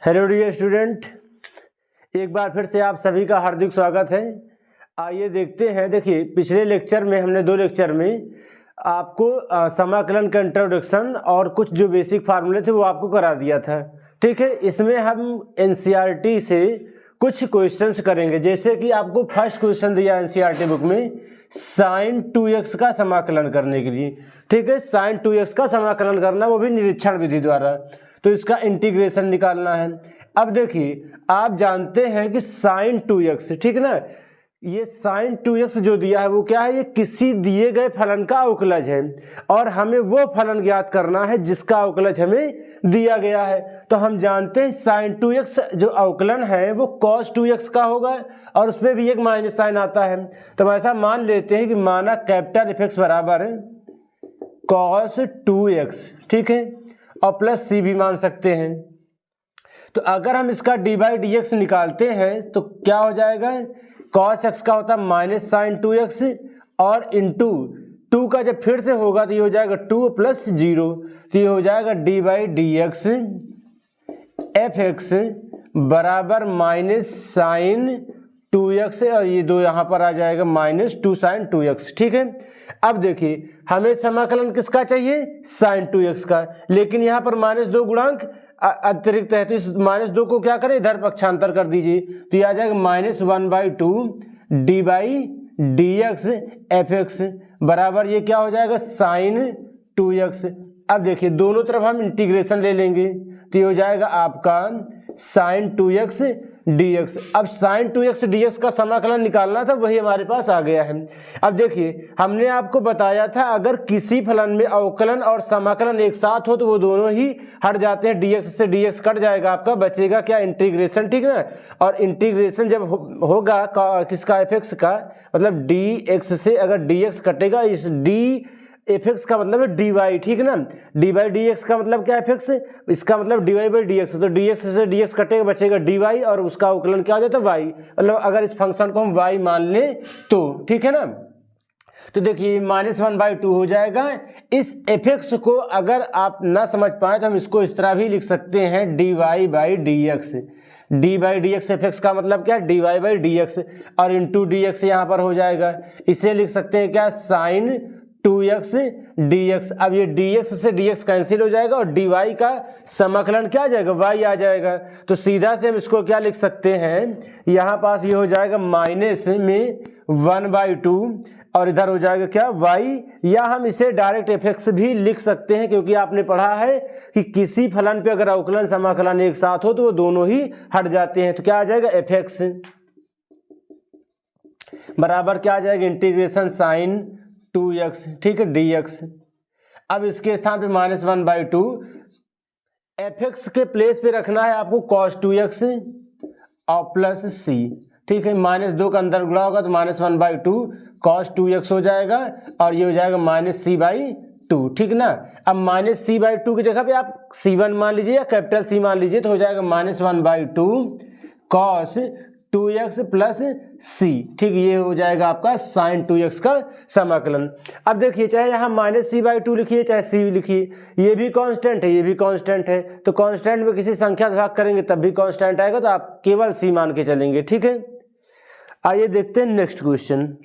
Hello dear student, एक बार फिर से आप सभी का हार्दिक स्वागत है। आइए देखते हैं। देखिए, पिछले लेक्चर में हमने 2 लेक्चर में आपको समाकलन का इंट्रोडक्शन और कुछ जो बेसिक फार्मूले थे वो आपको करा दिया था। ठीक है, इसमें हम एनसीईआरटी से कुछ क्वेश्चंस करेंगे। जैसे कि आपको फर्स्ट क्वेश्चन दिया एनसीईआरटी बुक में sin 2x का समाकलन करने के लिए। ठीक है, sin 2x का समाकलन करना, वो भी निरीक्षण विधि द्वारा। तो इसका इंटीग्रेशन निकालना है। अब देखिए, आप जानते हैं कि sin 2x, ठीक है ना, ये sin 2x जो दिया है वो क्या है, ये किसी दिए गए फलन का अवकलज है और हमें वो फलन ज्ञात करना है जिसका अवकलज हमें दिया गया है। तो हम जानते हैं sin 2x जो अवकलन है वो cos 2x का होगा और उसमें भी एक माइनस साइन आता है। तो हम ऐसा मान लेते हैं कि माना कैपिटल F(x) बराबर cos 2x, ठीक है, और प्लस c भी मान सकते हैं। तो अगर हम इसका d/dx निकालते हैं तो क्या हो जाएगा, cos x का होता है माइनस साइन 2x और इंटू 2 का जब फिर से होगा तो ये हो जाएगा 2 + 0, तो ये हो जाएगा d/dx f(x) बराबर माइनस साइन 2x और ये 2 यहाँ पर आ जाएगा माइनस 2 साइन 2x। ठीक है, अब देखिए हमें समाकलन किसका चाहिए, साइन 2x का, लेकिन यहाँ पर -2 गुणांक अतिरिक्त है, तो इस -2 को क्या करें, इधर पक्षांतर कर दीजिए, तो ये आ जाएगा -1/2 d/dx f(x) बराबर ये क्या हो जाएगा, साइन 2x। अब देखिए दोनों तरफ हम इंटीग्रेशन ले लेंगे तो ये हो जाएगा आपका साइन 2x dx। अब साइन 2x dx का समाकलन निकालना था, वही हमारे पास आ गया है। अब देखिए हमने आपको बताया था अगर किसी फलन में अवकलन और समाकलन एक साथ हो तो वो दोनों ही हट जाते हैं, dx से dx कट जाएगा, आपका बचेगा क्या, इंटीग्रेशन। ठीक ना, और इंटीग्रेशन जब होगा किसका, f(x) का, मतलब dx से अगर dx कटेगा, इस f(x) का मतलब है dy, ठीक है ना, d/dx का मतलब क्या है, f(x), इसका मतलब dy/dx, तो dx से dx कटेगा, बचेगा dy और उसका अवकलन क्या हो जाता है, y। मतलब अगर इस फंक्शन को हम y मान लें तो, ठीक है ना, तो देखिए -1/2 हो जाएगा। इस f(x) को अगर आप ना समझ पाए तो हम इसको इस तरह भी लिख सकते हैं, dy/dx। d/dx f(x) का मतलब क्या, dy/dx और इंटू dx यहाँ पर हो जाएगा, इसे लिख सकते हैं क्या, साइन 2x dx। अब ये dx से dx कैंसिल हो जाएगा और dy का समाकलन क्या आ जाएगा, y आ जाएगा। तो सीधा से हम इसको क्या लिख सकते हैं, यहाँ पास ये हो जाएगा माइनस में 1/2 और इधर हो जाएगा क्या, y, या हम इसे डायरेक्ट f(x) भी लिख सकते हैं, क्योंकि आपने पढ़ा है कि किसी फलन पे अगर अवकलन समाकलन एक साथ हो तो वो दोनों ही हट जाते हैं। तो क्या आ जाएगा, f(x) बराबर क्या आ जाएगा, इंटीग्रेशन साइन 2x, ठीक है, dx। अब इसके स्थान पे -1/2 f(x) के प्लेस पे रखना है आपको cos 2x और प्लस c, ठीक है, -2 का अंदर गुणा होगा तो -1/2 cos 2x हो जाएगा और ये हो जाएगा -c/2, ठीक ना। अब -c/2 की जगह पे आप c1 मान लीजिए या कैपिटल C मान लीजिए, तो हो जाएगा -1/2 cos 2x प्लस c, ठीक, ये हो जाएगा आपका साइन 2x का समाकलन। अब देखिए चाहे यहाँ -c/2 लिखिए चाहे c लिखिए, ये भी कांस्टेंट है, ये भी कांस्टेंट है, तो कांस्टेंट में किसी संख्या से भाग करेंगे तब भी कांस्टेंट आएगा, तो आप केवल c मान के चलेंगे। ठीक है, आइए देखते हैं नेक्स्ट क्वेश्चन।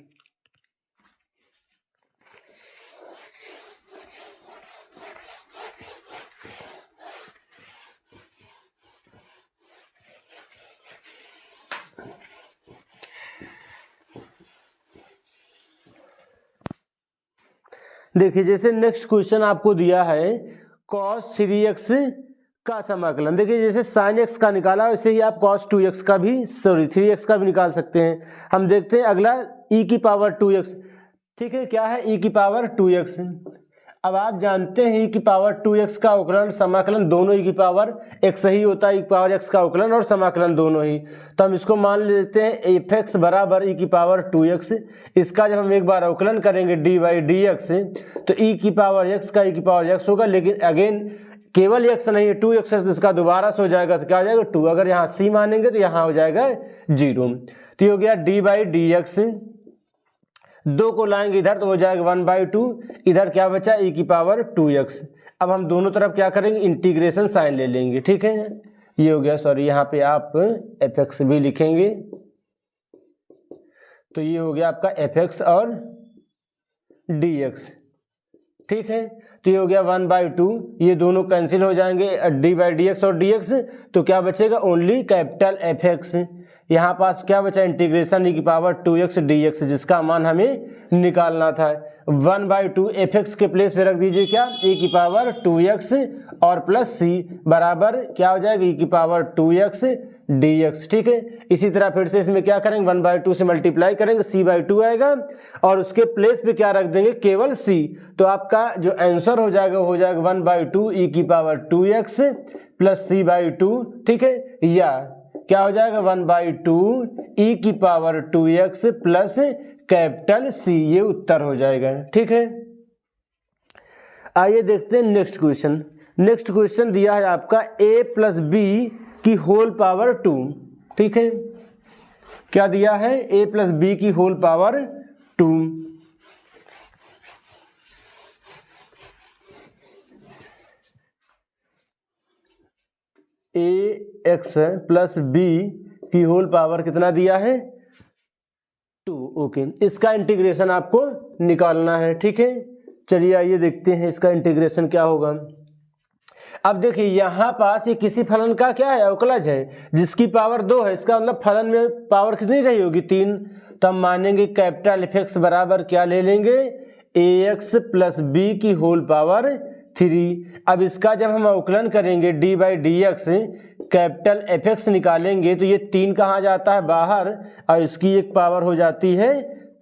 देखिए जैसे नेक्स्ट क्वेश्चन आपको दिया है cos 3x का समाकलन। देखिए जैसे sin x का निकाला वैसे ही आप cos 2x का भी 3x का भी निकाल सकते हैं। हम देखते हैं अगला e⁻²x, ठीक है, क्या है, e⁻²x। अब आप जानते हैं e⁻²x का अवकलन समाकलन दोनों e⁻x ही होता है, e⁻x का अवकलन और समाकलन दोनों ही। तो हम इसको मान लेते हैं f(x) बराबर e⁻²x। इसका जब हम एक बार अवकलन करेंगे d/dx तो e⁻x का e⁻x होगा, लेकिन अगेन केवल x नहीं है, 2x है, तो इसका दोबारा से हो जाएगा, तो क्या हो जाएगा 2। अगर यहाँ c मानेंगे तो यहाँ हो जाएगा 0। तो ये हो गया d/dx, 2 को लाएंगे इधर तो हो जाएगा 1/2, इधर क्या बचा, e⁻²x। अब हम दोनों तरफ क्या करेंगे, इंटीग्रेशन साइन ले लेंगे, ठीक है, ये हो गया, सॉरी यहाँ पे आप एफ एक्स भी लिखेंगे, तो ये हो गया आपका एफ एक्स और डी एक्स, ठीक है। तो ये हो गया 1/2, ये दोनों कैंसिल हो जाएंगे, डी बाई डी एक्स और डी एक्स, तो क्या बचेगा ओनली कैपिटल एफ एक्स। यहाँ पास क्या बचा इंटीग्रेशन e की पावर 2x dx, जिसका मान हमें निकालना था। 1/2 एफ एक्स के प्लेस पे रख दीजिए क्या e की पावर 2x और प्लस c बराबर क्या हो जाएगा e की पावर 2x dx, ठीक है। इसी तरह फिर से इसमें क्या करेंगे 1/2 से मल्टीप्लाई करेंगे, c/2 आएगा और उसके प्लेस पे क्या रख देंगे केवल c, तो आपका जो आंसर हो जाएगा 1/2 e की पावर 2x प्लस c/2, ठीक है, या क्या हो जाएगा 1/2 e की power 2x plus capital C, ये उत्तर हो जाएगा, ठीक है। आइए देखते हैं नेक्स्ट क्वेश्चन। नेक्स्ट क्वेश्चन दिया है आपका a प्लस बी की होल पावर 2, ठीक है। क्या दिया है a प्लस बी की होल पावर 2। ए एक्स प्लस बी की होल पावर कितना दिया है 2, ओके। इसका इंटीग्रेशन आपको निकालना है, ठीक है। चलिए आइए देखते हैं इसका इंटीग्रेशन क्या होगा। अब देखिए यहाँ पास ये किसी फलन का क्या है अवकलज है जिसकी पावर 2 है, इसका मतलब फलन में पावर कितनी रही होगी 3, तो हम मानेंगे कैपिटल एफ एक्स बराबर क्या ले लेंगे ए एक्स प्लस बी की होल पावर 3। अब इसका जब हम अवकलन करेंगे D by D x, capital F x निकालेंगे तो ये 3 कहाँ जाता है बाहर और इसकी एक पावर हो जाती है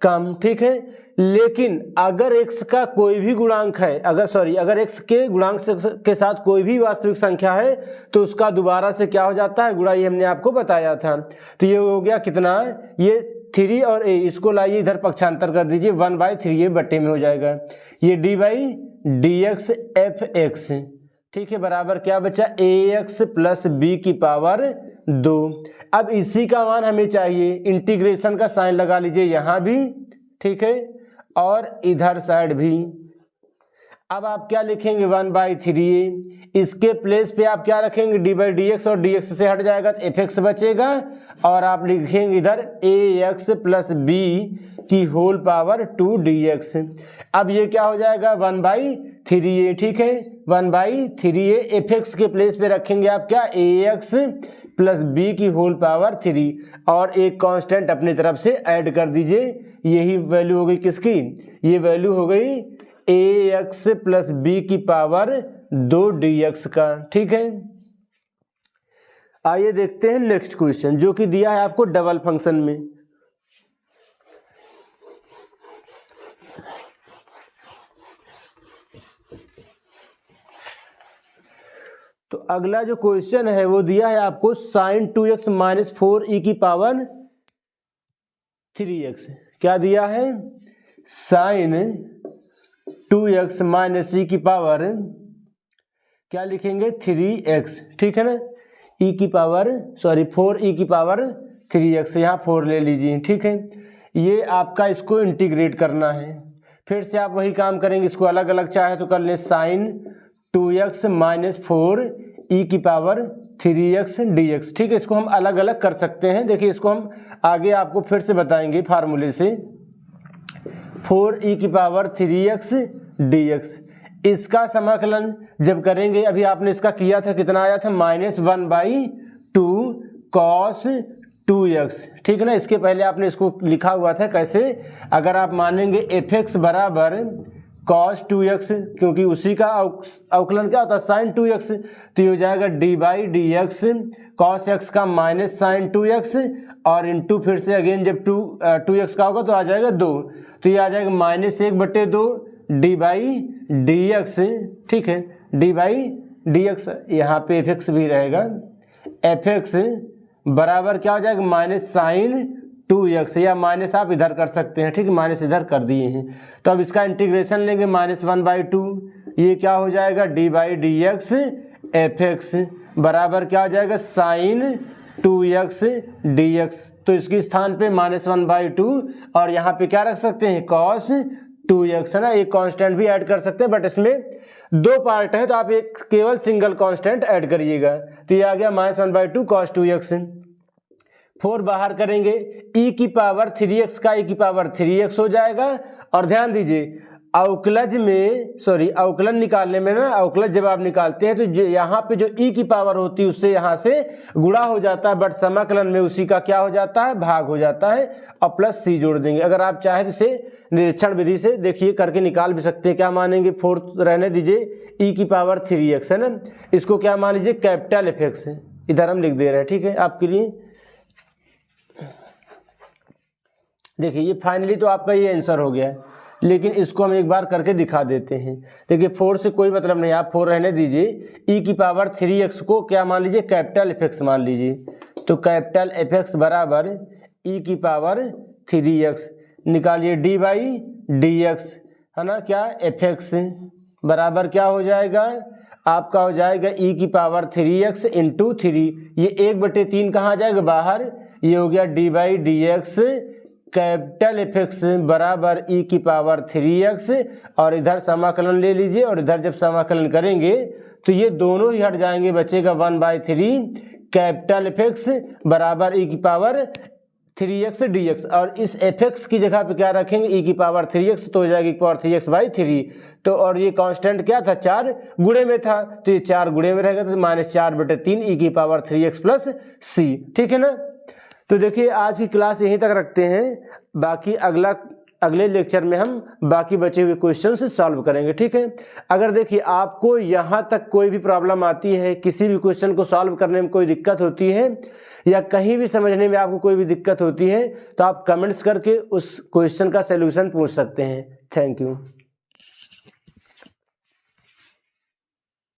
कम, ठीक है। लेकिन अगर x का कोई भी गुणांक है, अगर x के गुणांक के साथ कोई भी वास्तविक संख्या है तो उसका दोबारा से क्या हो जाता है गुणा, ये हमने आपको बताया था। तो ये हो गया कितना, ये 3 और a, इसको लाइए इधर पक्षांतर कर दीजिए 1/3, ये बट्टे में हो जाएगा, ये d by D x F x, ठीक है, बराबर क्या बचा ए एक्स प्लस बी की पावर 2। अब इसी का मान हमें चाहिए, इंटीग्रेशन का साइन लगा लीजिए यहाँ भी, ठीक है, और इधर साइड भी। अब आप क्या लिखेंगे 1/3, इसके प्लेस पे आप क्या रखेंगे डी बाई डी एक्स, और डी एक्स से हट जाएगा तो एफ एक्स बचेगा, और आप लिखेंगे इधर ए एक्स प्लस बी की होल पावर 2 डी एक्स। अब ये क्या हो जाएगा 1/3, ठीक है, 1/3 एफ एक्स के प्लेस पे रखेंगे आप क्या ए एक्स प्लस बी की होल पावर 3, और एक कांस्टेंट अपनी तरफ से ऐड कर दीजिए, यही वैल्यू हो गई किसकी, ये वैल्यू हो गई ए एक्स प्लस बी की पावर 2 डी एक्स का, ठीक है। आइए देखते हैं नेक्स्ट क्वेश्चन जो कि दिया है आपको डबल फंक्शन में। तो अगला जो क्वेश्चन है वो दिया है आपको साइन 2x माइनस 4e की पावर 3x। क्या दिया है साइन 2x माइनस e की पावर क्या लिखेंगे 3x, ठीक है ना, e की पावर 4e की पावर 3x, यहाँ 4 ले लीजिए, ठीक है। ये आपका इसको इंटीग्रेट करना है, फिर से आप वही काम करेंगे, इसको अलग अलग चाहे तो कर लें, साइन 2x माइनस 4e की पावर 3x dx, ठीक है। इसको हम अलग अलग कर सकते हैं, देखिए इसको हम आगे आपको फिर से बताएंगे फार्मूले से। 4e की पावर 3x dx, इसका समाकलन जब करेंगे, अभी आपने इसका किया था, कितना आया था -1/2 cos 2x, ठीक है ना। इसके पहले आपने इसको लिखा हुआ था कैसे, अगर आप मानेंगे एफ एक्स बराबर cos 2x, क्योंकि उसी का अवकलन क्या होता है sin 2x, तो ये हो जाएगा D by D x cos x का माइनस साइन 2x, और इंटू फिर से अगेन जब 2x का होगा तो आ जाएगा 2, तो ये आ जाएगा -1/2 डी बाई डी एक्स, ठीक है, डी बाई डी एक्स, यहाँ पे एफ एक्स भी रहेगा, एफ एक्स बराबर क्या हो जाएगा माइनस साइन 2x, या माइनस आप इधर कर सकते हैं, ठीक है, माइनस इधर कर दिए हैं। तो अब इसका इंटीग्रेशन लेंगे -1/2, ये क्या हो जाएगा D by D x F x बराबर क्या हो जाएगा साइन 2x dx, तो इसके स्थान पे -1/2 और यहाँ पे क्या रख सकते हैं cos 2x है ना, एक कांस्टेंट भी ऐड कर सकते हैं, बट इसमें दो पार्ट है तो आप एक केवल सिंगल कांस्टेंट ऐड करिएगा। तो ये आ गया -1/2 cos 2x। 4 बाहर करेंगे, e की पावर 3x का e की पावर 3x हो जाएगा। और ध्यान दीजिए अवकलज में अवकलन निकालने में ना, अवकलज जब आप निकालते हैं तो यहाँ पे जो e की पावर होती है उससे यहाँ से गुणा हो जाता है, बट समाकलन में उसी का क्या हो जाता है, भाग हो जाता है, और प्लस c जोड़ देंगे। अगर आप चाहे तो इसे निरीक्षण विधि से देखिए करके निकाल भी सकते हैं। क्या मानेंगे, 4 रहने दीजिए, e की पावर 3x है ना, इसको क्या मान लीजिए कैपिटल Fx है, इधर हम लिख दे रहे हैं, ठीक है आपके लिए। देखिए ये फाइनली तो आपका ये आंसर हो गया है, लेकिन इसको हम एक बार करके दिखा देते हैं। देखिए 4 से कोई मतलब नहीं, आप 4 रहने दीजिए, e की पावर 3x को क्या मान लीजिए कैपिटल Fx मान लीजिए। तो कैपिटल Fx बराबर e की पावर 3x, निकालिए d/dx है ना, क्या Fx बराबर क्या हो जाएगा आपका, हो जाएगा e की पावर 3x इंटू 3, ये 1/3 कहाँ जाएगा बाहर, ये हो गया d/dx कैपिटल Fx बराबर e की पावर 3x, और इधर समाकलन ले लीजिए, और इधर जब समाकलन करेंगे तो ये दोनों ही हट जाएंगे, बचेगा 1/3 कैपिटल Fx बराबर e की पावर 3x dx, और इस fx की जगह पे क्या रखेंगे e की पावर 3x, तो हो जाएगी पावर 3x/3। तो और ये कांस्टेंट क्या था, 4 गुणे में था, तो ये 4 गुणे में रहेगा, तो -4/3 e की पावर 3x प्लस c, ठीक है ना। तो देखिए आज की क्लास यहीं तक रखते हैं, बाकी अगले लेक्चर में हम बाकी बचे हुए क्वेश्चन से सॉल्व करेंगे, ठीक है। अगर देखिए आपको यहाँ तक कोई भी प्रॉब्लम आती है, किसी भी क्वेश्चन को सॉल्व करने में कोई दिक्कत होती है, या कहीं भी समझने में आपको कोई भी दिक्कत होती है, तो आप कमेंट्स करके उस क्वेश्चन का सलूशन पूछ सकते हैं। Thank you.